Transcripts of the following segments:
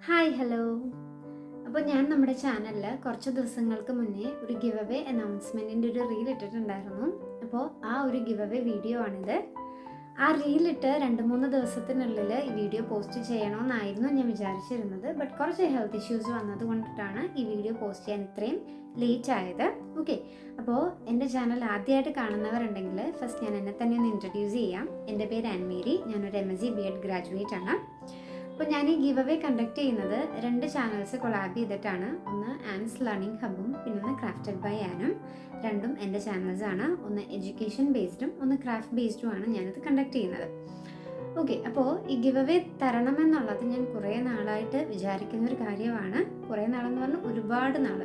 Hi hello. അപ്പോൾ ഞാൻ നമ്മുടെ ചാനലിൽ കുറച്ച് ദിവസങ്ങൾക്ക് മുന്നേ ഒരു ഗിവ് അവേ അനൗൺസ്മെൻറ്റിൻ്റെ ഒരു റീൽ ഇട്ടിട്ടുണ്ടായിരുന്നു. അപ്പോൾ ആ ഒരു ഗിവ് അവേ വീഡിയോ ആണിത്. ആ റീലിട്ട് 2-3 ദിവസത്തിനുള്ളിൽ ഈ വീഡിയോ പോസ്റ്റ് ചെയ്യണമെന്നായിരുന്നു ഞാൻ വിചാരിച്ചിരുന്നത്. ബട്ട് കുറച്ച് ഹെൽത്ത് ഇഷ്യൂസ് വന്നത് കൊണ്ടിട്ടാണ് ഈ വീഡിയോ പോസ്റ്റ് ചെയ്യാൻ ഇത്രയും ലേറ്റ് ആയത്. ഓക്കെ, അപ്പോൾ എൻ്റെ ചാനൽ ആദ്യമായിട്ട് കാണുന്നവരുണ്ടെങ്കിൽ ഫസ്റ്റ് ഞാൻ എന്നെ തന്നെ ഒന്ന് ഇൻട്രൊഡ്യൂസ് ചെയ്യാം. എൻ്റെ പേര് ആൻമേരി, ഞാനൊരു MSc B.Ed ഗ്രാജുവേറ്റ് ആണ്. അപ്പോൾ ഞാൻ ഈ ഗിവ് അവേ കണ്ടക്ട് ചെയ്യുന്നത് 2 ചാനൽസ് കൊളാബ് ചെയ്തിട്ടാണ്. ഒന്ന് ആൻസ് ലേണിംഗ് ഹബും പിന്നെ ക്രാഫ്റ്റഡ് ബൈ ആനും. രണ്ടും എൻ്റെ ചാനൽസാണ്. ഒന്ന് എഡ്യൂക്കേഷൻ ബേസ്ഡും ഒന്ന് ക്രാഫ്റ്റ് ബേസ്ഡും ആണ് ഞാനത് കണ്ടക്ട് ചെയ്യുന്നത്. ഓക്കെ, അപ്പോൾ ഈ ഗിവ് അവേ തരണമെന്നുള്ളത് ഞാൻ കുറേ നാളായിട്ട് വിചാരിക്കുന്നൊരു കാര്യമാണ്. കുറേ നാളെന്ന് പറഞ്ഞാൽ ഒരുപാട് നാൾ.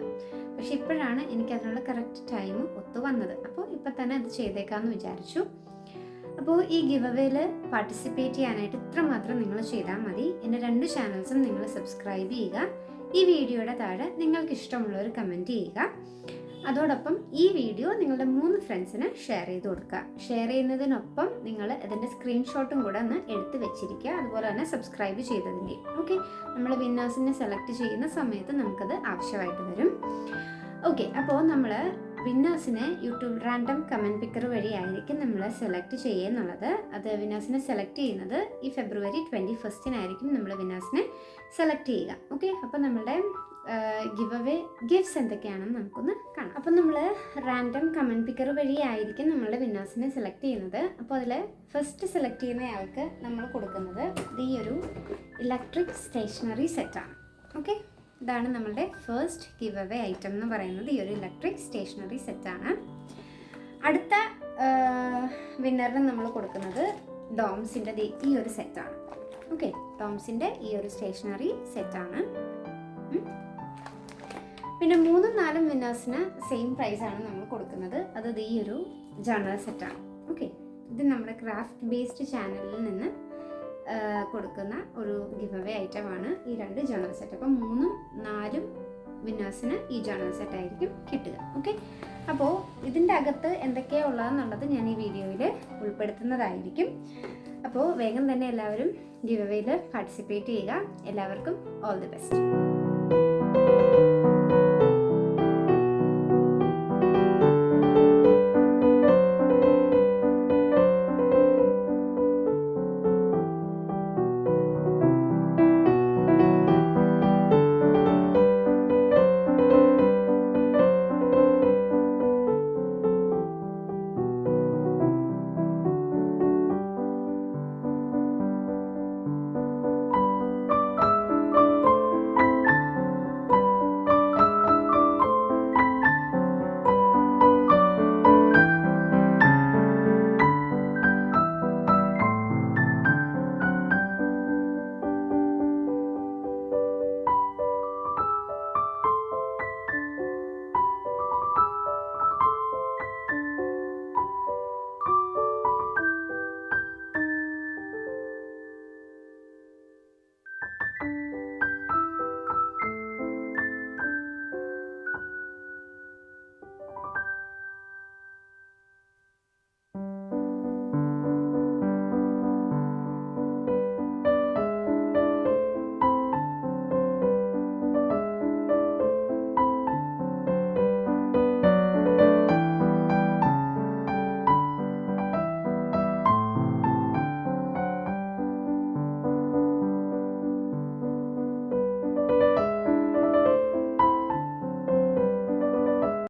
പക്ഷെ ഇപ്പോഴാണ് എനിക്കതിനുള്ള കറക്റ്റ് ടൈം ഒത്തു വന്നത്. അപ്പോൾ ഇപ്പം തന്നെ അത് ചെയ്തേക്കാമെന്ന് വിചാരിച്ചു. അപ്പോൾ ഈ ഗിവ് അവേയിൽ പാർട്ടിസിപ്പേറ്റ് ചെയ്യാനായിട്ട് ഇത്രമാത്രം നിങ്ങൾ ചെയ്താൽ മതി. എൻ്റെ 2 ചാനൽസും നിങ്ങൾ സബ്സ്ക്രൈബ് ചെയ്യുക. ഈ വീഡിയോയുടെ താഴെ നിങ്ങൾക്ക് ഇഷ്ടമുള്ളവർ കമൻറ്റ് ചെയ്യുക. അതോടൊപ്പം ഈ വീഡിയോ നിങ്ങളുടെ 3 ഫ്രണ്ട്സിന് ഷെയർ ചെയ്ത് കൊടുക്കുക. ഷെയർ ചെയ്യുന്നതിനൊപ്പം നിങ്ങൾ ഇതിൻ്റെ സ്ക്രീൻഷോട്ടും കൂടെ ഒന്ന് എടുത്ത് വെച്ചിരിക്കുക. അതുപോലെ തന്നെ സബ്സ്ക്രൈബ് ചെയ്തതിൻ്റെ. ഓക്കെ, നമ്മൾ വിന്നേഴ്സിനെ സെലക്ട് ചെയ്യുന്ന സമയത്ത് നമുക്കത് ആവശ്യമായിട്ട് വരും. ഓക്കെ, അപ്പോൾ നമ്മൾ വിന്നേഴ്സിനെ യൂട്യൂബ് റാൻഡം കമൻറ്റ് പിക്കർ വഴിയായിരിക്കും നമ്മൾ സെലക്ട് ചെയ്യുന്നുള്ളത്. അത് വിന്നേഴ്സിനെ സെലക്ട് ചെയ്യുന്നത് ഈ ഫെബ്രുവരി 21 നമ്മൾ വിന്നേഴ്സിനെ സെലക്ട് ചെയ്യുക. ഓക്കെ, അപ്പോൾ നമ്മളുടെ ഗിവ് അവേ ഗിഫ്റ്റ്സ് എന്തൊക്കെയാണെന്ന് നമുക്കൊന്ന് കാണാം. അപ്പോൾ നമ്മൾ റാൻഡം കമൻറ്റ് പിക്കർ വഴിയായിരിക്കും നമ്മളുടെ വിന്നേഴ്സിനെ സെലക്ട് ചെയ്യുന്നത്. അപ്പോൾ അതിൽ ഫസ്റ്റ് സെലക്ട് ചെയ്യുന്നയാൾക്ക് നമ്മൾ കൊടുക്കുന്നത് ഈ ഒരു ഇലക്ട്രിക് സ്റ്റേഷനറി സെറ്റാണ്. ഓക്കെ, ഇതാണ് നമ്മളുടെ ഫസ്റ്റ് ഗിവ് അവേ ഐറ്റം എന്ന് പറയുന്നത്. ഈ ഒരു ഇലക്ട്രിക് സ്റ്റേഷനറി സെറ്റാണ്. അടുത്ത വിന്നറിന് നമ്മൾ കൊടുക്കുന്നത് ഡോംസിൻ്റെ ഈ ഒരു സെറ്റാണ്. ഓക്കെ, ഡോംസിൻ്റെ ഈ ഒരു സ്റ്റേഷനറി സെറ്റാണ്. പിന്നെ 3-4 വിന്നേഴ്സിന് സെയിം പ്രൈസാണ് നമ്മൾ കൊടുക്കുന്നത്. അത് ഈ ഒരു ജേർണൽ സെറ്റാണ്. ഓക്കെ, ഇത് നമ്മുടെ ക്രാഫ്റ്റ് ബേസ്ഡ് ചാനലിൽ നിന്ന് കൊടുക്കുന്ന ഒരു ഗിവ് അവേ ഐറ്റമാണ് ഈ 2 ജേർണൽ സെറ്റ്. അപ്പം 3-4 വിന്നേഴ്സിന് ഈ ജേർണൽ സെറ്റ് ആയിരിക്കും കിട്ടുക. ഓക്കെ, അപ്പോൾ ഇതിൻ്റെ അകത്ത് എന്തൊക്കെയാണ് ഉള്ളതെന്നുള്ളത് ഞാൻ ഈ വീഡിയോയിൽ ഉൾപ്പെടുത്തുന്നതായിരിക്കും. അപ്പോൾ വേഗം തന്നെ എല്ലാവരും ഗിവ് അവേയിൽ പാർട്ടിസിപ്പേറ്റ് ചെയ്യുക. എല്ലാവർക്കും ഓൾ ദി ബെസ്റ്റ്.